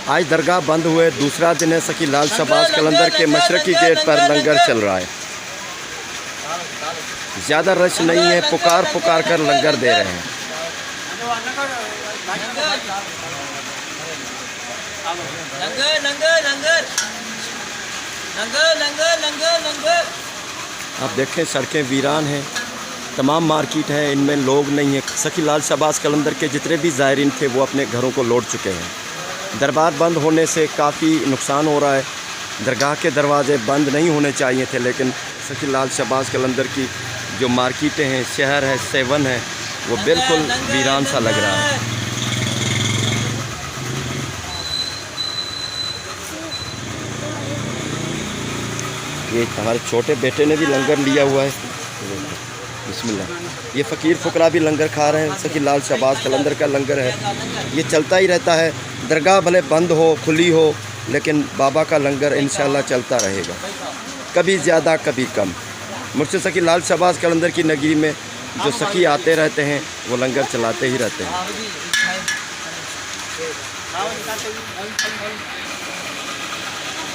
आज दरगाह बंद हुए दूसरा दिन है। सखी लाल शहबाज कलंदर के मशरकी गेट पर लंगर चल रहा है। ज़्यादा रश नहीं है, पुकार पुकार कर लंगर दे रहे हैं। आप देखें सड़कें वीरान हैं, तमाम मार्केट है, इनमें लोग नहीं है। सखी लाल शहबाज कलंदर के जितने भी ज़ायरीन थे वो अपने घरों को लौट चुके हैं। दरबार बंद होने से काफ़ी नुकसान हो रहा है। दरगाह के दरवाज़े बंद नहीं होने चाहिए थे, लेकिन सखी लाल शहबाज कलंदर की जो मार्केटें हैं, शहर है, सेवन है, वो बिल्कुल वीरान सा लग रहा है। ये हमारे छोटे बेटे ने भी लंगर लिया हुआ है। बिस्मिल्लाह। ये फ़कीर फ़ुकरा भी लंगर खा रहे हैं। सखी लाल शहबाज कलंदर का लंगर है, ये चलता ही रहता है। दरगाह भले बंद हो, खुली हो, लेकिन बाबा का लंगर इंशाअल्लाह चलता रहेगा, कभी ज़्यादा कभी कम। मुझसे सखी लाल शहबाज कलंदर की नगरी में जो सखी आते रहते हैं वो लंगर चलाते ही रहते हैं।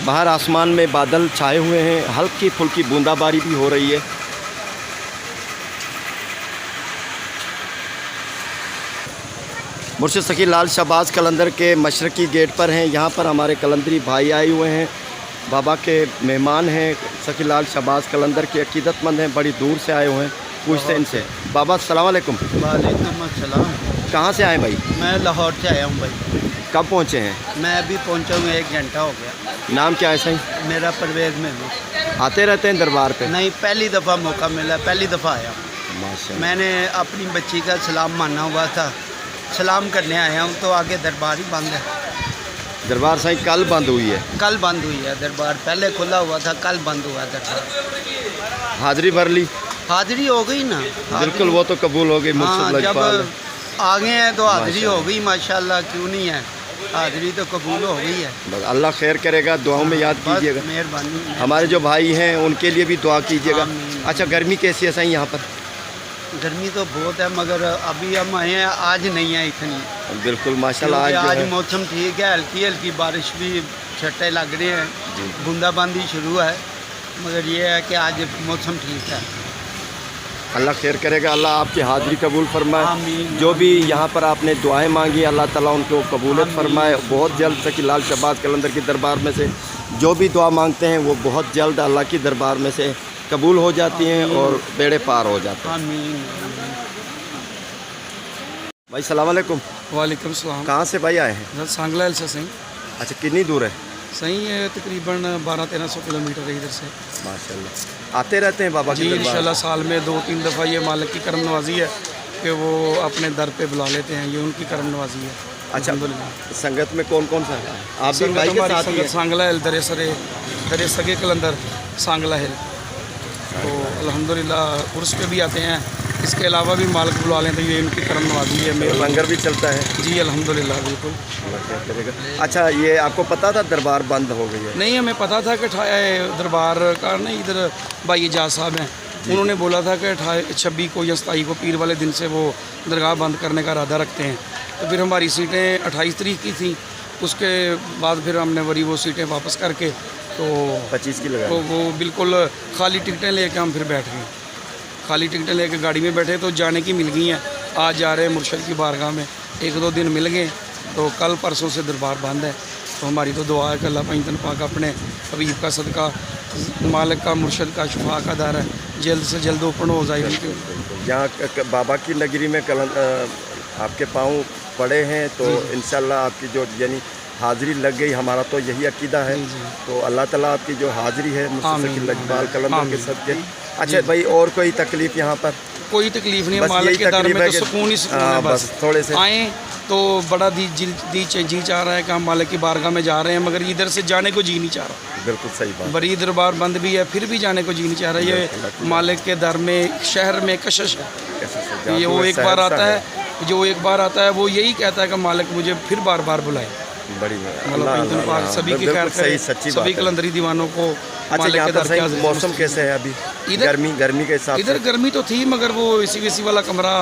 बाहर आसमान में बादल छाए हुए हैं, हल्की फुल्की बूंदाबारी भी हो रही है। मुर्शिद सखी लाल शहबाज कलंदर के मशरकी गेट पर हैं। यहाँ पर हमारे कलंदरी भाई आए हुए हैं, बाबा के मेहमान हैं। सखी लाल शहबाज कलंदर के अकीदतमंद हैं, बड़ी दूर से आए हुए हैं। पूछते हैं इनसे। बाबा अस्सलाम वालेकुम। वालेकुम अस्सलाम। कहाँ से आए भाई? मैं लाहौर से आया हूँ भाई। कब पहुँचे हैं? मैं अभी पहुँचा हूँ, 1 घंटा हो गया। नाम क्या है सही? मेरा परवेज़ महमूद। आते रहते हैं दरबार पे? नहीं, पहली दफ़ा मौका मिला, पहली दफ़ा आया हूँ। माशाअल्लाह। मैंने अपनी बच्ची का सलाम माना हुआ था, सलाम करने आया हूँ, तो आगे दरबार ही बंद है। दरबार सही कल बंद हुई है? कल बंद हुई है दरबार, पहले खुला हुआ था, कल बंद हुआ दरबार। हाज़िरी भर ली? हाज़िरी हो गई ना। बिल्कुल, वो तो कबूल हो गई। हाँ, जब आ गए हैं तो हाज़िरी हो गई माशाल्लाह, क्यों नहीं है, हाज़िरी तो कबूल हो गई है। बस अल्लाह खैर करेगा, दुआओं में याद कीजिएगा। मेहरबानी। हमारे जो भाई हैं उनके लिए भी दुआ कीजिएगा। अच्छा, गर्मी कैसी है सही यहाँ पर? गर्मी तो बहुत है, मगर अभी हम आए हैं, आज नहीं है इतनी। बिल्कुल माशाल्लाह। आज मौसम ठीक है, हल्की हल्की बारिश भी, छट्टे लग रहे हैं, बूंदाबांदी शुरू है, मगर ये है कि आज मौसम ठीक है। अल्लाह खैर करेगा, अल्लाह आपकी हाज़िरी कबूल फरमाए। आमीन। जो भी यहाँ पर आपने दुआएं मांगी, अल्लाह ताला उनको कबूलियत फरमाए। बहुत जल्द सखी लाल शहबाज कलंदर की दरबार में से जो भी दुआ मांगते हैं वो बहुत जल्द अल्लाह की दरबार में से कबूल हो जाती हैं और बेड़े पार हो जाते हैं। आमीन। भाई सलाम अलैकुम। वालेकुम सलाम। कहाँ से भाई आए हैं? सांगला हिल से सही। अच्छा, कितनी दूर है? सही है, तकरीबन 1200-1300 किलोमीटर है इधर से। माशाल्लाह। आते रहते हैं बाबा जी की इंशाल्लाह, साल में 2-3 दफ़ा ये मालिक की करम नवाजी है कि वो अपने दर पे बुला लेते हैं, ये उनकी करम नवाजी है। अच्छा, संगत में कौन कौन सा है? आप भी भाई के साथ ही हैं? सांगला हिल दरे सगे कलंदर सांगला हिल, तो अल्हम्दुलिल्लाह उर्स पे भी आते हैं। इसके अलावा भी मालिक बुला लें तो ये इनकी करम नवाजी है। मेरा लंगर भी चलता है? जी अल्हम्दुलिल्लाह, बिल्कुल। अच्छा, ये आपको पता था दरबार बंद हो गई है? नहीं, हमें पता था कि दरबार का नहीं, इधर भाई एजाज साहब हैं, उन्होंने बोला था कि 26 को या 27 को पीर वाले दिन से वो दरगाह बंद करने का इरादा रखते हैं। तो फिर हमारी सीटें 28 तारीख की थी, उसके बाद फिर हमने वरी वो सीटें वापस करके तो 25 की लगा, तो वो बिल्कुल खाली टिकटें लेके हम फिर बैठ गए। खाली टिकटें लेके गाड़ी में बैठे तो जाने की मिल गई हैं। आज जा रहे हैं मुर्शद की बारगाह में, 1-2 दिन मिल गए, तो कल परसों से दरबार बंद है। तो हमारी तो दुआ है कि अल्लाह पंजतन पाक अपने हबीब का सदका, मालिक का, मुर्शद का, शुफा का दार है, जल्द से जल्द ओपन हो जाएगी। यहाँ बाबा की नगरी में आपके पाँव पड़े हैं तो इंशाल्लाह आपकी जो यानी हाज़िरी लग गई, हमारा तो यही अकीदा है। तो अल्लाह ताला आपकी जो हाज़िरी है मुर्शिद इकबाल कलंदर के सदके। अच्छा भाई, और कोई तकलीफ़ यहाँ पर? कोई तकलीफ़ नहीं है, मालिक के दर में तो सुकून ही सुकून है। बस थोड़े से आए तो बड़ा जी चाह रहा है कि हम मालिक की बारगाह में जा रहे हैं, मगर इधर से जाने को जी नहीं चाह रहा। बिल्कुल सही बात। बड़ी दरबार बंद भी है, फिर भी जाने को जी नहीं चाह रहा। ये मालिक के दर में, शहर में कशिश है। ये वो एक बार आता है, जो एक बार आता है वो यही कहता है कि मालिक मुझे फिर बार बार बुलाए। बड़ी मतलब सभी की खैर करे, सभी कलंदरी दीवानों को। अच्छा, यहाँ पर मौसम कैसे है अभी? गर्मी के हिसाब से? इधर गर्मी तो थी, मगर वो एसी वाला कमरा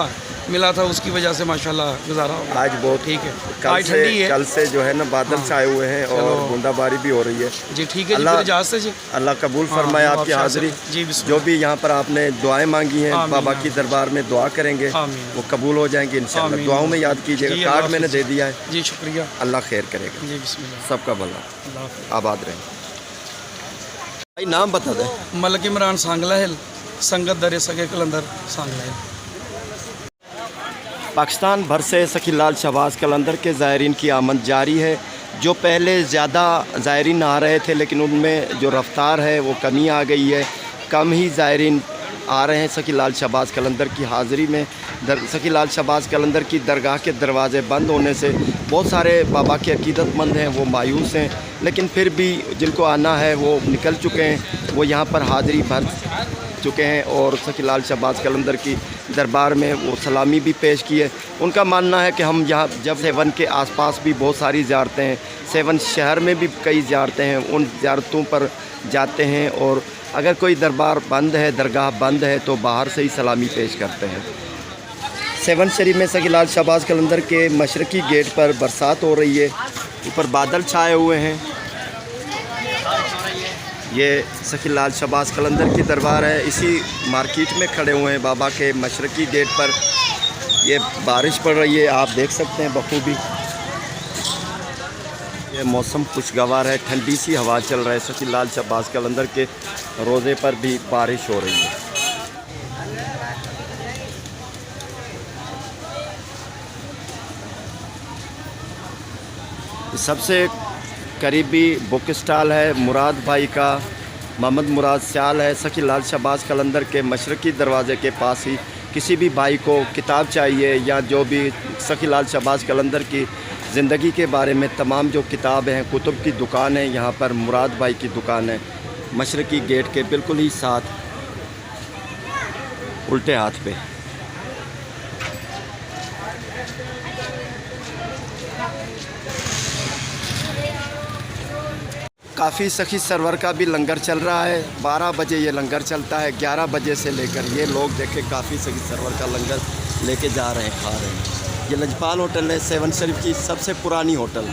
मिला था, उसकी वजह से माशाल्लाह गुजारा हो गया। आज बहुत ठीक है, कल आज ठंडी है। कल से जो है ना बादल हाँ। छाए हुए हैं और चलो। बूंदाबारी भी हो रही है। जी ठीक है जी, अल्लाह- फिर इजाज़त है जी। अल्लाह कबूल हाँ, फरमाए आप आपकी शाह हाज़िरी। से- जी, बिस्मिल्लाह। जो भी यहाँ पर आपने दुआएं मांगी हैं आमीन, बाबा की आमीन। दरबार में दुआ करेंगे, आमीन। वो कबूल हो जाएंगे इंशाअल्लाह। आमीन। दुआओं में याद जी, कीजिएगा। अल्लाह कार्ड मैंने हाफ़िज़। दे दिया है। जी शुक्रिया। अल्लाह खैर करेगा, जी बिस्मिल्लाह। सबका भला, अल्लाह हाफ़िज़। आबाद रहें। भाई नाम बता दें। मलक इमरान सांगला हिल, संगत दर सगे कलंदर सांगला हिल। पाकिस्तान भर से सखी लाल शहबाज कलंदर के ज़ायरीन की आमद जारी है। जो पहले ज़्यादा ज़ायरीन आ रहे थे लेकिन उनमें जो रफ़्तार है वो कमी आ गई है। कम ही ज़ायरीन आ रहे हैं सखी लाल शहबाज कलंदर की हाज़िरी में। सखी लाल शहबाज कलंदर की दरगाह के दरवाज़े बंद होने से बहुत सारे बाबा के अकीदतमंद हैं वो मायूस हैं, लेकिन फिर भी जिनको आना है वो निकल चुके हैं, वो यहाँ पर हाज़िरी भर चुके हैं और सखी लाल शहबाज कलंदर की दरबार में वो सलामी भी पेश की है। उनका मानना है कि हम यहाँ जब सेवन के आसपास भी बहुत सारी ज़ियारतें हैं, सेवन शहर में भी कई ज़ियारतें हैं, उन ज़ियारतों पर जाते हैं और अगर कोई दरबार बंद है, दरगाह बंद है तो बाहर से ही सलामी पेश करते हैं। सेवन शरीफ में सखी लाल शहबाज कलंदर के मशरकी गेट पर बरसात हो रही है, ऊपर बादल छाए हुए हैं। ये सखी लाल शहबाज कलंदर की दरबार है, इसी मार्केट में खड़े हुए हैं बाबा के मशरकी गेट पर। ये बारिश पड़ रही है, आप देख सकते हैं बखूबी। ये मौसम खुशगवार है, ठंडी सी हवा चल रहा है। सखी लाल शहबाज कलंदर के रोज़े पर भी बारिश हो रही है। सबसे करीबी बुक स्टॉल है मुराद भाई का, मोहम्मद मुराद स्याल है। सखी लाल शहबाज कलंदर के मशरकी दरवाज़े के पास ही किसी भी भाई को किताब चाहिए या जो भी सखी लाल शहबाज कलंदर की ज़िंदगी के बारे में तमाम जो किताबें हैं, कुतुब की दुकान है, यहाँ पर मुराद भाई की दुकान है मशरकी गेट के बिल्कुल ही साथ उल्टे हाथ पे। काफ़ी सखी सरवर का भी लंगर चल रहा है। 12 बजे ये लंगर चलता है, 11 बजे से लेकर ये लोग देखे काफ़ी सखी सरवर का लंगर लेके जा रहे हैं, खा रहे हैं। ये लजपाल होटल है, सेवन शरीफ की सबसे पुरानी होटल।